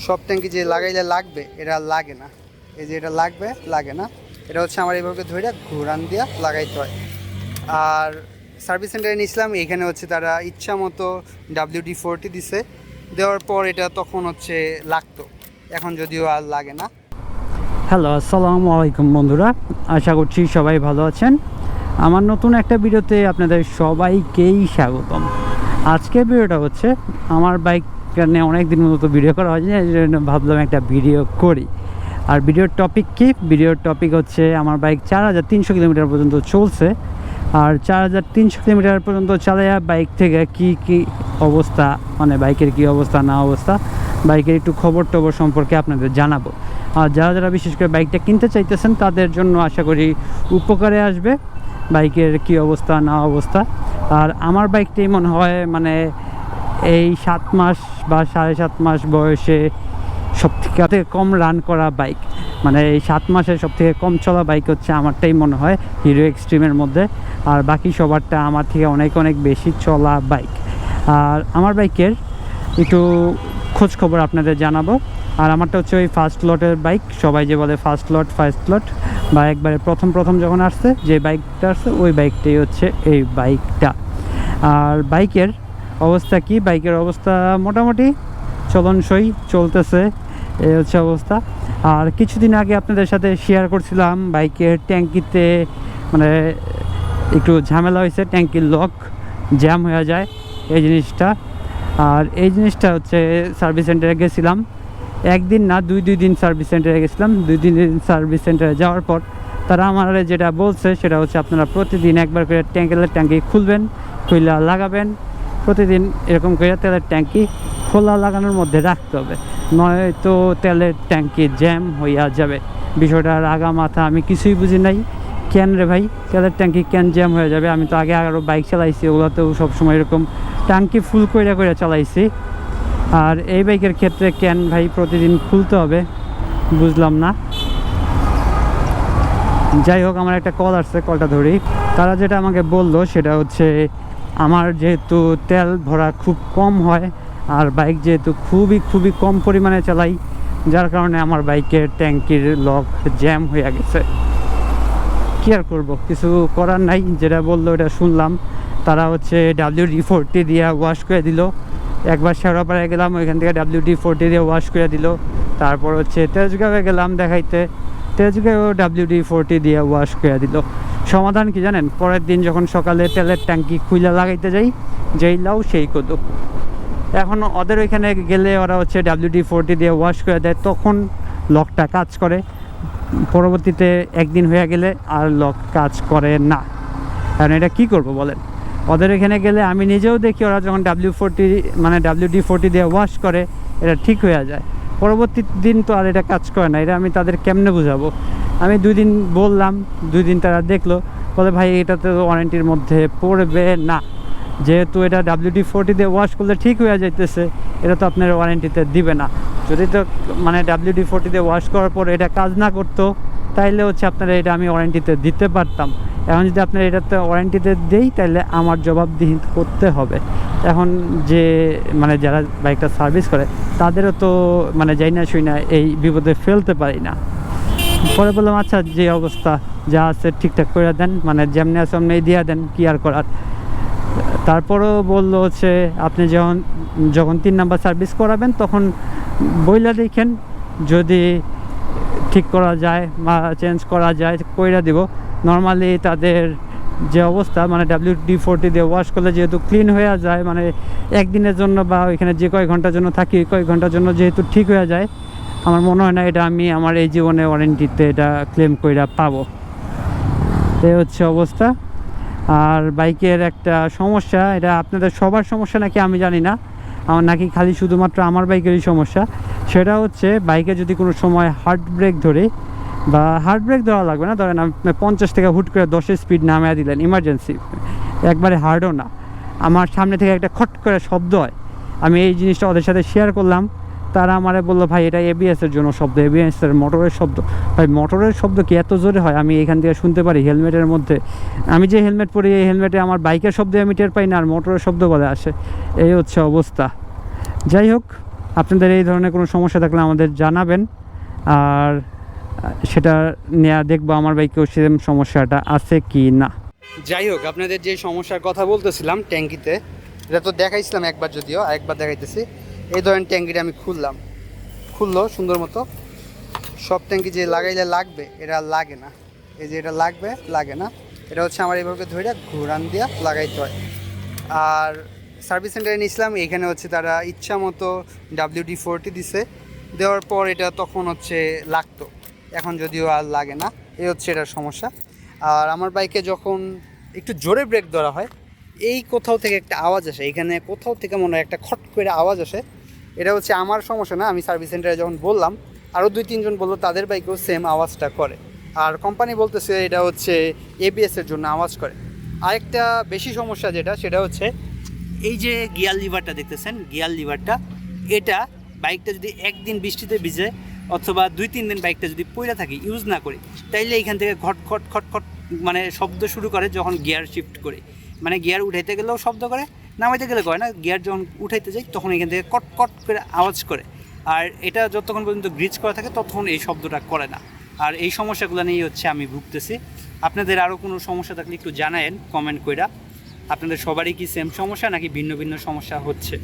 সব ট্যাঙ্কি যে লাগাইলে লাগবে এটা লাগে না, এই যে এটা লাগে না, এটা হচ্ছে আমার এইভাবে ধরে ঘুরান দিয়া লাগাইতে হয়। আর সার্ভিস সেন্টারে নিয়েছিলাম, এখানে হচ্ছে তারা ইচ্ছা মতো WD-40 দিছে, দেওয়ার পর এটা তখন হচ্ছে লাগতো, এখন যদিও আর লাগে না। হ্যালো, আসসালামু আলাইকুম বন্ধুরা, আশা করছি সবাই ভালো আছেন। আমার নতুন একটা ভিডিওতে আপনাদের সবাইকেই স্বাগতম। আজকের ভিডিওটা হচ্ছে আমার বাইক নিয়ে অনেক দিন মতো ভিডিও করা হয়নি, এই জন্য ভাবলাম একটা ভিডিও করি। আর ভিডিওর টপিক কি? ভিডিওর টপিক হচ্ছে আমার বাইক 4300 কিলোমিটার পর্যন্ত চলছে, আর 4300 কিলোমিটার পর্যন্ত চালাইয়া বাইক থেকে কি অবস্থা, মানে বাইকের কি অবস্থা না অবস্থা, বাইকের একটু খবর টবর সম্পর্কে আপনাদের জানাবো। আর যারা বিশেষ করে বাইকটা কিনতে চাইতেছেন তাদের জন্য আশা করি উপকারে আসবে বাইকের কি অবস্থা না অবস্থা। আর আমার বাইকটাই মনে হয় মানে এই 7 মাস বা 7.5 মাস বয়সে সবথেকে কম রান করা বাইক, মানে এই 7 মাসে সবথেকে কম চলা বাইক হচ্ছে আমারটাই মনে হয় হিরো এক্সট্রিমের মধ্যে। আর বাকি সবারটা আমার থেকে অনেক বেশি চলা বাইক। আর আমার বাইকের একটু খোঁজ খবর আপনাদের জানাবো। আর আমারটা হচ্ছে ওই ফার্স্ট লটের বাইক, সবাই যে বলে ফার্স্ট লট বা একবারে প্রথম যখন আসছে যে বাইকটা আসছে ওই বাইকটাই হচ্ছে এই বাইকটা। আর বাইকের অবস্থা কি? বাইকের অবস্থা মোটামুটি চলনসই চলতেছে, এই হচ্ছে অবস্থা। আর কিছুদিন আগে আপনাদের সাথে শেয়ার করছিলাম বাইকের ট্যাঙ্কিতে মানে একটু ঝামেলা হয়েছে, ট্যাঙ্কির লক জ্যাম হয়ে যায় এই জিনিসটা। আর এই জিনিসটা হচ্ছে সার্ভিস সেন্টারে গেছিলাম, একদিন না দুই দিন সার্ভিস সেন্টারে গেছিলাম। 2 দিন সার্ভিস সেন্টারে যাওয়ার পর তারা আমার যেটা বলছে সেটা হচ্ছে আপনারা প্রতিদিন একবার করে তেলের ট্যাঙ্কি খুলবেন, খুলে লাগাবেন। প্রতিদিন এরকম করে তেলের ট্যাঙ্কি খোলা লাগানোর মধ্যে রাখতে হবে, নয়তো তেলের ট্যাঙ্কি জ্যাম হইয়া যাবে। বিষয়টার আগা মাথা আমি কিছুই বুঝি নাই। কেন রে ভাই, তেলের ট্যাঙ্কি কেন জ্যাম হয়ে যাবে? আমি তো আগে আরও বাইক চালাইছি, ওগুলোতেও সবসময় এরকম ট্যাঙ্কি ফুল করে চালাইছি। আর এই বাইকের ক্ষেত্রে কেন ভাই প্রতিদিন খুলতে হবে বুঝলাম না। যাই হোক, আমার একটা কল আসছে, কলটা ধরি। তারা যেটা আমাকে বললো সেটা হচ্ছে আমার যেহেতু তেল ভরা খুব কম হয় আর বাইক যেহেতু খুবই কম পরিমাণে চালাই, যার কারণে আমার বাইকের ট্যাঙ্কির লক জ্যাম হয়ে গেছে। কী আর করবো, কিছু করার নাই। যেটা বললো এটা শুনলাম। তারা হচ্ছে WD-40 দিয়ে ওয়াশ করে দিল। একবার শেওড়াপাড়ায় গেলাম, ওইখান থেকে WD-40 দিয়ে ওয়াশ করে দিল। তারপর হচ্ছে তেজগাঁওয়ে গেলাম দেখাইতে, তেজগাঁও WD-40 দিয়ে ওয়াশ করে দিল। সমাধান কি জানেন? পরের দিন যখন সকালে তেলের ট্যাঙ্কি খুলে লাগাইতে যাই, যেই লাউ সেই কদু। এখন ওদের ওইখানে গেলে ওরা হচ্ছে WD-40 দিয়ে ওয়াশ করে দেয়, তখন লকটা কাজ করে। পরবর্তীতে একদিন হয়ে গেলে আর লক কাজ করে না। কারণ এটা কী করবো বলেন? ওদের এখানে গেলে আমি নিজেও দেখি ওরা যখন WD-40 দিয়ে ওয়াশ করে এটা ঠিক হয়ে যায়, পরবর্তী দিন তো আর এটা কাজ করে না। এটা আমি তাদের কেমনে বুঝাবো? আমি 2 দিন বললাম, 2 দিন তারা দেখলো, বলে ভাই এটাতে ওয়ারেন্টির মধ্যে পড়বে না, যেহেতু এটা WD-40 দিয়ে ওয়াশ করলে ঠিক হয়ে যাইতেছে, এটা তো আপনার ওয়ারেন্টিতে দিবে না। যদি তো WD-40 দিয়ে ওয়াশ করার পর এটা কাজ না করতো তাইলে হচ্ছে আপনারা এটা আমি ওয়ারেন্টিতে দিতে পারতাম। এখন যদি আপনার এটাতে ওয়ারেন্টিতে দেই তাহলে আমার জবাবদিহি করতে হবে। এখন যে যারা বাইকটা সার্ভিস করে তাদেরও তো যাই না শুই না এই বিপদে ফেলতে পারি না। পরে বললাম আচ্ছা, যে অবস্থা যা আছে ঠিকঠাক করে দেন, যেমনি আছে অমনি দিয়ে দেন, কি আর করার। তারপরও বললো হচ্ছে আপনি যখন 3 নাম্বার সার্ভিস করাবেন তখন বইলা দেখেন, যদি ঠিক করা যায় বা চেঞ্জ করা যায় কইরা দিব। নর্মালি তাদের যে অবস্থা WD-40 দিয়ে ওয়াশ করলে যেহেতু ক্লিন হয়ে যায়, একদিনের জন্য বা ওইখানে যে কয়েক ঘন্টার জন্য থাকি কয়েক ঘন্টার জন্য যেহেতু ঠিক হয়ে যায়, আমার মনে হয় না এটা আমি আমার এই জীবনে ওয়ারেন্টিতে এটা ক্লেম কইরা পাবো। এই হচ্ছে অবস্থা। আর বাইকের একটা সমস্যা, এটা আপনাদের সবার সমস্যা নাকি আমি জানি না, আমার নাকি খালি শুধুমাত্র আমার বাইকেরই সমস্যা। সেটা হচ্ছে বাইকে যদি কোনো সময় হার্ড ব্রেক ধরে, বা হার্ড ব্রেক দেওয়া লাগবে না, ধরেন আপনি 50 থেকে হুট করে 10-এর স্পিড নামিয়ে দিলেন ইমার্জেন্সি, একবারে হার্ডও না, আমার সামনে থেকে একটা খট করে শব্দ হয়। আমি এই জিনিসটা ওদের সাথে শেয়ার করলাম, তারা আমারে বললো ভাই এটা ABS-এর জন্য শব্দ, ABS-এর মোটরের শব্দ। ভাই মোটরের শব্দ কি এত জোরে হয়? আমি এখান থেকে শুনতে পারি হেলমেটের মধ্যে। আমি যে হেলমেট পরি এই হেলমেটে আমার বাইকের শব্দ আমি টের পাই না, আর মোটরের শব্দ বলে আসে। এই হচ্ছে অবস্থা। যাই হোক, আপনাদের এই ধরনের কোনো সমস্যা থাকলে আমাদের জানাবেন, আর সেটা নেওয়া দেখবো আমার বাইকেও সেম সমস্যাটা আছে কি না। যাই হোক, আপনাদের যে সমস্যার কথা বলতেছিলাম ট্যাঙ্কিতে, এটা তো দেখাইছিলাম একবার, যদিও আরেকবার দেখাইতেছি। এই ধরনের ট্যাঙ্কিটা আমি খুললো সুন্দর মতো। সব ট্যাঙ্কি যে লাগাইলে লাগবে এটা লাগে না, এই যে এটা লাগে না, এটা হচ্ছে আমার এইভাবে ধরে ঘুরান দিয়া লাগাইতে হয়। আর সার্ভিস সেন্টারে নিয়েছিলাম, এখানে হচ্ছে তারা ইচ্ছা মতো WD-40 দিছে, দেওয়ার পর এটা তখন হচ্ছে লাগতো, এখন যদিও আর লাগে না, এই হচ্ছে এটার সমস্যা। আর আমার বাইকে যখন একটু জোরে ব্রেক ধরা হয়, এই কোথাও থেকে একটা আওয়াজ আসে, এখানে কোথাও থেকে মনে হয় একটা খট করে আওয়াজ আসে। এটা হচ্ছে আমার সমস্যা না, আমি সার্ভিস সেন্টারে যখন বললাম, আরও 2-3 জন বললো তাদের বাইকেও সেম আওয়াজটা করে। আর কোম্পানি বলতেছে এটা হচ্ছে ABS-এর জন্য আওয়াজ করে। আরেকটা বেশি সমস্যা সেটা হচ্ছে এই যে গিয়ার লিভারটা দেখতেছেন, গিয়ার লিভারটা, এটা বাইকটা যদি একদিন বৃষ্টিতে ভিজে অথবা 2-3 দিন বাইকটা যদি পইরা থাকি, ইউজ না করি, তাইলে এইখান থেকে খট মানে শব্দ শুরু করে যখন গিয়ার শিফট করে। মানে গিয়ার উঠাইতে গেলেও শব্দ করে, নামাইতে গেলে করে না, গিয়ার যখন উঠাইতে যাই তখন এখান থেকে কট করে আওয়াজ করে। আর এটা যতক্ষণ পর্যন্ত গ্রিজ করা থাকে ততক্ষণ এই শব্দটা করে না। আর এই সমস্যাগুলো নিয়েই হচ্ছে আমি ভুগতেছি। আপনাদের আরও কোনো সমস্যা থাকলে একটু জানায়েন কমেন্ট কইরা। আপনাদের সবারই কি সেম সমস্যা নাকি ভিন্ন ভিন্ন সমস্যা হচ্ছে?